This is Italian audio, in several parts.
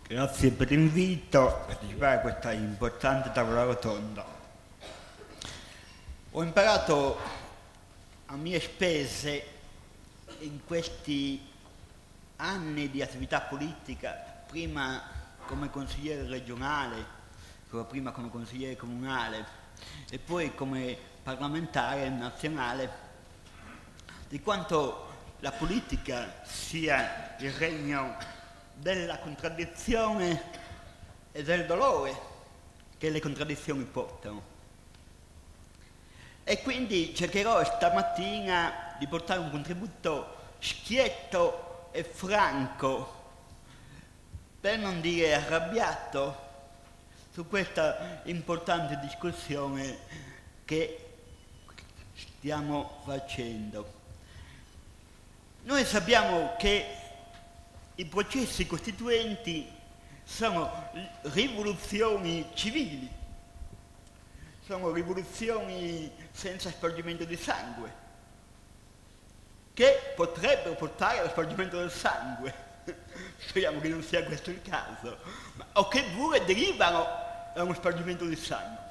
Grazie per l'invito a partecipare a questa importante tavola rotonda. Ho imparato a mie spese in questi anni di attività politica, prima come consigliere regionale, prima come consigliere comunale e poi come parlamentare nazionale, di quanto la politica sia il regno della contraddizione e del dolore che le contraddizioni portano. E quindi cercherò stamattina di portare un contributo schietto e franco, per non dire arrabbiato, su questa importante discussione che stiamo facendo. Noi sappiamo che i processi costituenti sono rivoluzioni civili, sono rivoluzioni senza spargimento di sangue, che potrebbero portare allo spargimento del sangue, speriamo che non sia questo il caso, o che pure derivano da uno spargimento di sangue.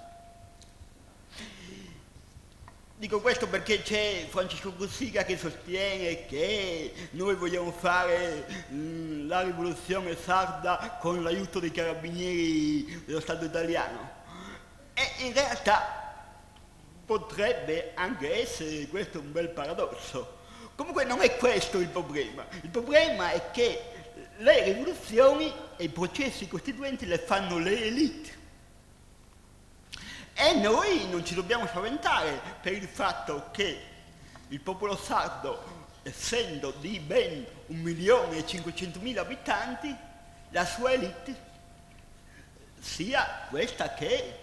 Dico questo perché c'è Francesco Cossiga che sostiene che noi vogliamo fare la rivoluzione sarda con l'aiuto dei carabinieri dello Stato italiano. E in realtà potrebbe anche essere questo un bel paradosso. Comunque non è questo il problema. Il problema è che le rivoluzioni e i processi costituenti le fanno le elite. E noi non ci dobbiamo spaventare per il fatto che il popolo sardo, essendo di ben 1.500.000 abitanti, la sua elite sia questa che,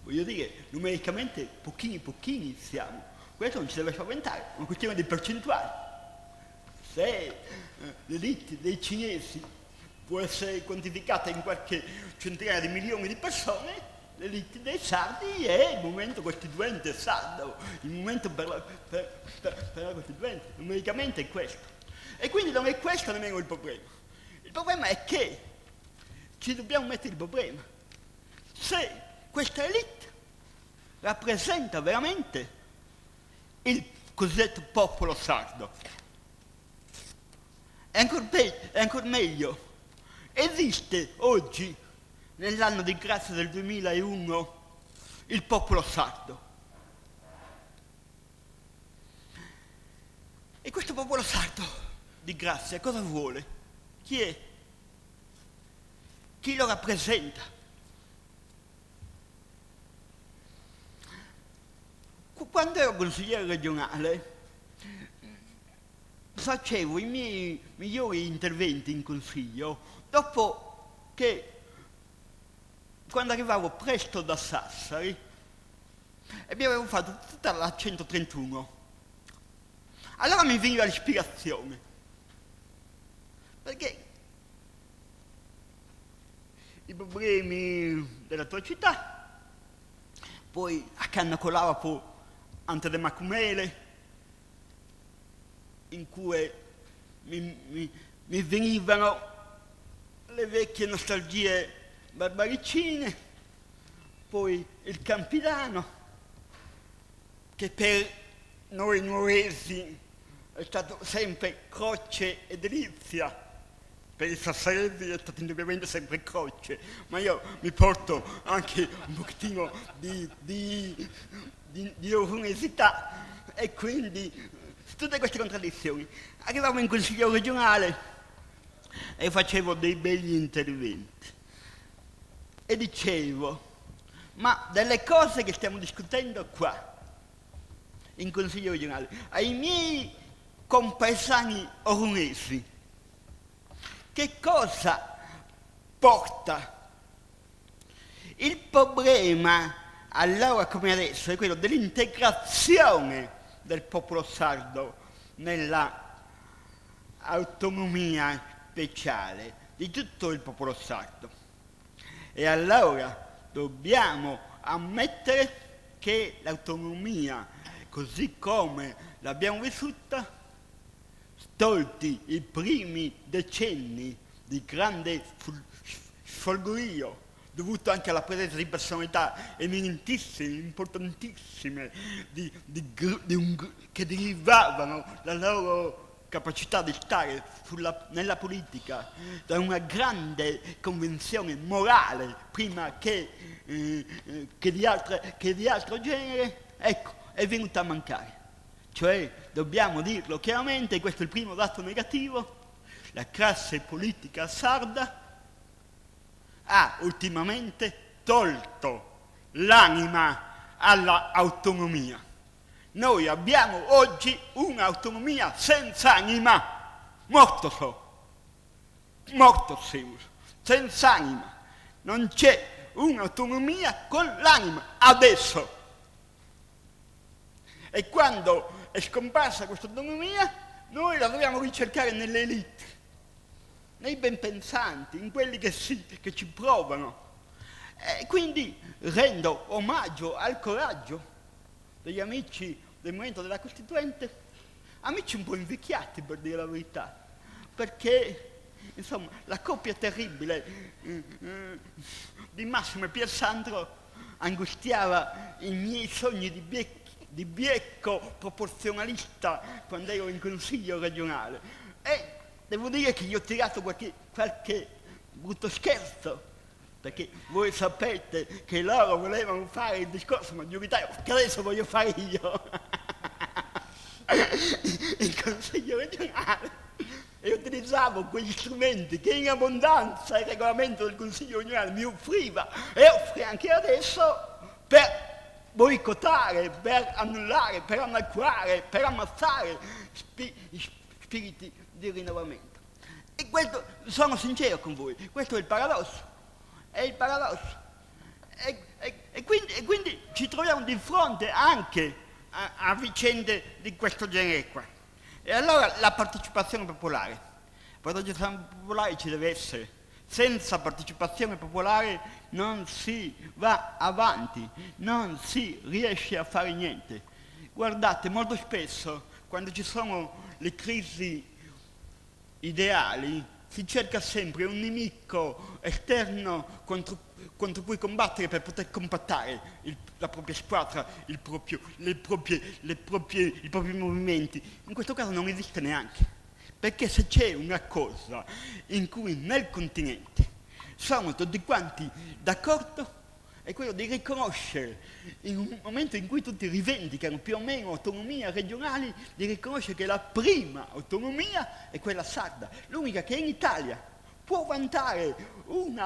voglio dire, numericamente pochini siamo. Questo non ci deve spaventare, è una questione di percentuali. Se l'elite dei cinesi può essere quantificata in qualche centinaia di milioni di persone, l'elite dei sardi è il movimento costituente sardo, il movimento per la costituente, numericamente è questo. E quindi non è questo nemmeno il problema. Il problema è che ci dobbiamo mettere il problema. Se questa elite rappresenta veramente il cosiddetto popolo sardo. E ancora meglio, esiste oggi, nell'anno di grazia del 2001, il popolo sardo. E questo popolo sardo di grazia cosa vuole? Chi è? Chi lo rappresenta? Quando ero consigliere regionale facevo i miei migliori interventi in consiglio dopo che, quando arrivavo presto da Sassari, e mi avevo fatto tutta la 131, allora mi veniva l'ispirazione, perché i problemi della tua città, poi a Cannacolava ante de Macumele, in cui mi venivano le vecchie nostalgie barbaricine, poi il Campidano, che per noi nuoresi è stato sempre croce e delizia, per i sassaresi è stato indubbiamente sempre croce, ma io mi porto anche un pochettino di orgogliosità e quindi tutte queste contraddizioni. Arrivavo in consiglio regionale e facevo dei begli interventi e dicevo, ma delle cose che stiamo discutendo qua in consiglio regionale, ai miei compaesani orunesi, che cosa porta? Il problema allora come adesso è quello dell'integrazione del popolo sardo nella autonomia speciale di tutto il popolo sardo. E allora dobbiamo ammettere che l'autonomia, così come l'abbiamo vissuta, tolti i primi decenni di grande sfolgorio, dovuto anche alla presenza di personalità eminentissime, importantissime, che derivavano dalla loro capacità di stare nella politica, da una grande convinzione morale prima che di altro genere, ecco, è venuta a mancare. Cioè, dobbiamo dirlo chiaramente, questo è il primo dato negativo, la classe politica sarda ha ultimamente tolto l'anima all'autonomia. Noi abbiamo oggi un'autonomia senza anima, morto Seus, senza anima. Non c'è un'autonomia con l'anima, adesso. E quando è scomparsa questa autonomia, noi la dobbiamo ricercare nelle elite, nei ben pensanti, in quelli che ci provano. E quindi rendo omaggio al coraggio degli amici del Movimento della Costituente, amici un po' invecchiati per dire la verità, perché insomma la coppia terribile di Massimo e Piersandro angustiava i miei sogni di biecco proporzionalista quando ero in consiglio regionale, e devo dire che gli ho tirato qualche brutto scherzo, perché voi sapete che loro volevano fare il discorso maggioritario che adesso voglio fare io il consiglio regionale, e utilizzavo quegli strumenti che in abbondanza il regolamento del consiglio regionale mi offriva e offre anche adesso per boicottare, per annullare, per annacquare, per ammazzare spiriti di rinnovamento. E questo, sono sincero con voi, questo è il paradosso. È il paradosso. E quindi ci troviamo di fronte anche a vicende di questo genere qua. E allora la partecipazione popolare. La partecipazione popolare ci deve essere. Senza partecipazione popolare non si va avanti, non si riesce a fare niente. Guardate, molto spesso, quando ci sono le crisi ideali, si cerca sempre un nemico esterno contro cui combattere per poter compattare la propria squadra, i propri movimenti. In questo caso non esiste neanche, perché se c'è una cosa in cui nel continente sono tutti quanti d'accordo è quello di riconoscere, in un momento in cui tutti rivendicano più o meno autonomia regionali, di riconoscere che la prima autonomia è quella sarda, l'unica che in Italia può vantare un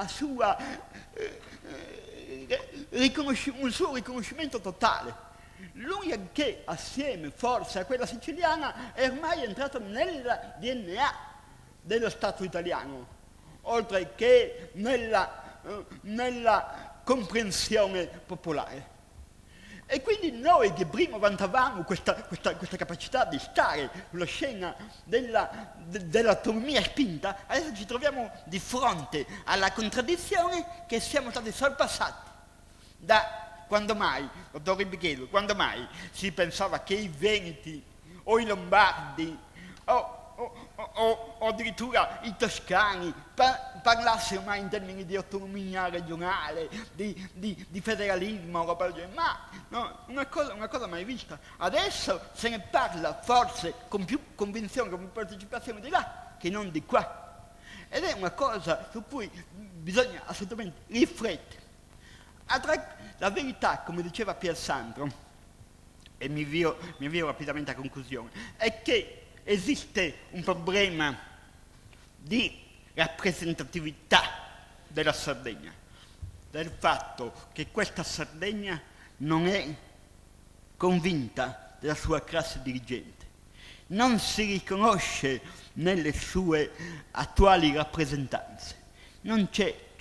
suo riconoscimento totale, l'unica che assieme forse a quella siciliana è ormai entrata nel DNA dello Stato italiano, oltre che nella comprensione popolare. E quindi noi che prima vantavamo questa capacità di stare sulla scena dell'autonomia spinta, adesso ci troviamo di fronte alla contraddizione che siamo stati sorpassati. Da quando mai, dottor Ribichello, quando mai si pensava che i Veneti o i Lombardi o addirittura i toscani parlassero mai in termini di autonomia regionale, di federalismo, ma no, una cosa mai vista. Adesso se ne parla forse con più convinzione, con più partecipazione di là che non di qua, ed è una cosa su cui bisogna assolutamente riflettere. La verità, come diceva Piersandro, e mi avvio rapidamente a conclusione, è che esiste un problema di rappresentatività della Sardegna, del fatto che questa Sardegna non è convinta della sua classe dirigente, non si riconosce nelle sue attuali rappresentanze, non c'è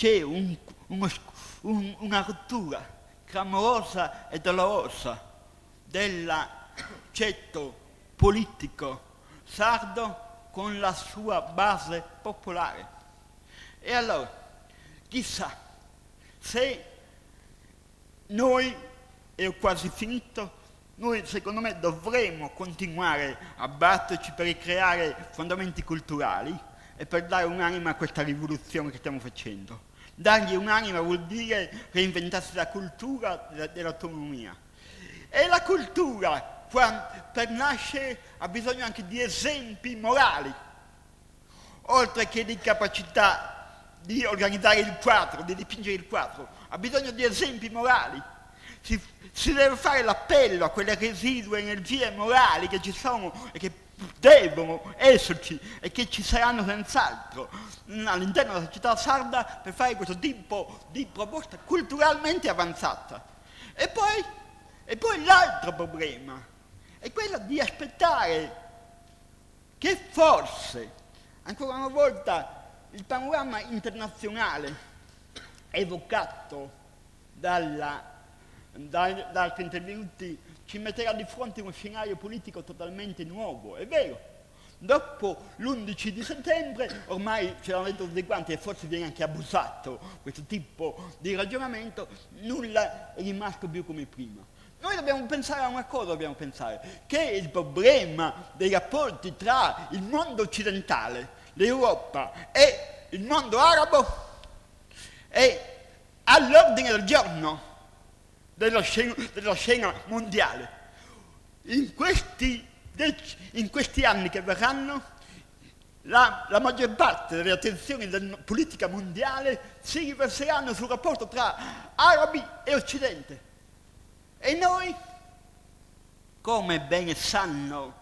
una rottura clamorosa e dolorosa dell'accetto politico sardo con la sua base popolare. E allora, chissà se noi, e ho quasi finito, noi secondo me dovremmo continuare a batterci per ricreare fondamenti culturali, e per dare un'anima a questa rivoluzione che stiamo facendo. Dargli un'anima vuol dire reinventarsi la cultura dell'autonomia. E la cultura, per nascere, ha bisogno anche di esempi morali, oltre che di capacità di organizzare il quadro, di dipingere il quadro, ha bisogno di esempi morali. Si deve fare l'appello a quelle residue energie morali che ci sono e che devono esserci e che ci saranno senz'altro all'interno della società sarda per fare questo tipo di proposta culturalmente avanzata. E poi l'altro problema è quello di aspettare che forse, ancora una volta, il panorama internazionale evocato da altri intervenuti ci metterà di fronte a uno scenario politico totalmente nuovo. È vero, dopo l'11 di settembre ormai ce l'hanno detto tutti quanti e forse viene anche abusato questo tipo di ragionamento, nulla è rimasto più come prima. Noi dobbiamo pensare a una cosa, che il problema dei rapporti tra il mondo occidentale, l'Europa e il mondo arabo è all'ordine del giorno della scena mondiale. In questi anni che verranno, la maggior parte delle attenzioni della politica mondiale si riverseranno sul rapporto tra arabi e occidente. E noi, come bene sanno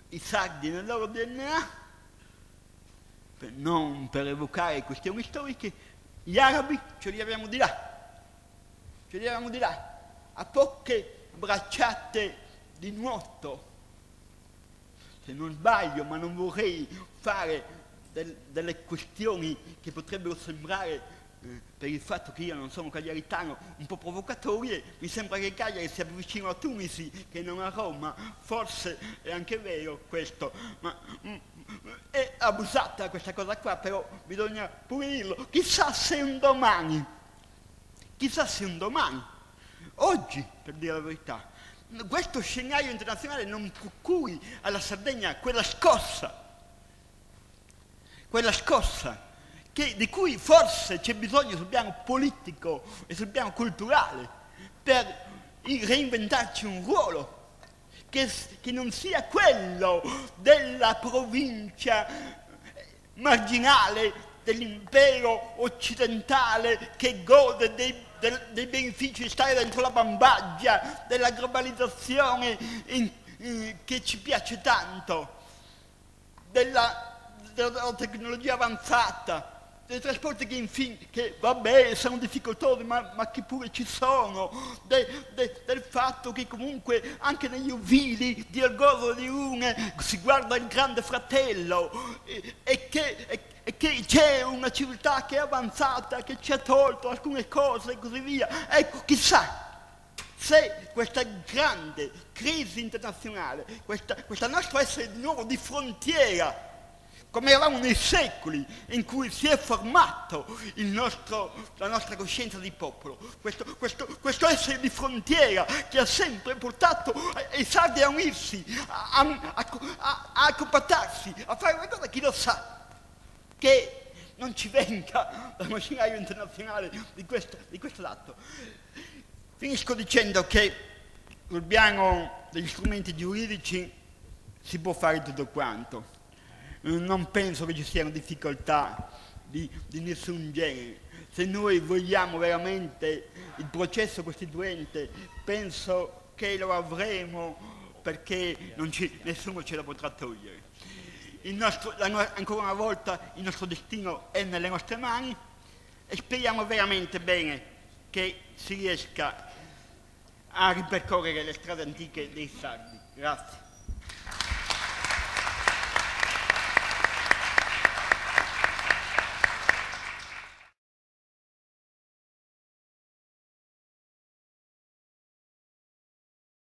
i sardi nel loro DNA, non per evocare questioni storiche, gli arabi ce li abbiamo di là. A poche bracciate di nuoto, se non sbaglio, ma non vorrei fare delle questioni che potrebbero sembrare, per il fatto che io non sono cagliaritano, un po' provocatorie. Mi sembra che Cagliari sia più vicino a Tunisi che non a Roma, forse è anche vero questo, ma è abusata questa cosa qua, però bisogna pulirlo. Chissà se un domani, oggi, per dire la verità, questo scenario internazionale non procuri alla Sardegna quella scossa di cui forse c'è bisogno sul piano politico e sul piano culturale per reinventarci un ruolo che non sia quello della provincia marginale dell'impero occidentale che gode dei benefici di stare dentro la bambagia della globalizzazione che ci piace tanto, della tecnologia avanzata, dei trasporti che vabbè sono difficoltosi ma che pure ci sono, del fatto che comunque anche negli uvili di Algozo di Rune si guarda il grande fratello e che c'è una civiltà che è avanzata, che ci ha tolto alcune cose e così via. Ecco, chissà se questa grande crisi internazionale, questa nostra essere di nuovo di frontiera, come eravamo nei secoli in cui si è formato la nostra coscienza di popolo, questo essere di frontiera che ha sempre portato i sardi a unirsi, a compattarsi, a fare una cosa, chi lo sa, che non ci venga dal macchinario internazionale di questo dato. Finisco dicendo che sul piano degli strumenti giuridici si può fare tutto quanto. Non penso che ci siano difficoltà di nessun genere. Se noi vogliamo veramente il processo costituente, penso che lo avremo, perché nessuno ce la potrà togliere. Ancora una volta il nostro destino è nelle nostre mani e speriamo veramente bene che si riesca a ripercorrere le strade antiche dei sardi. Grazie.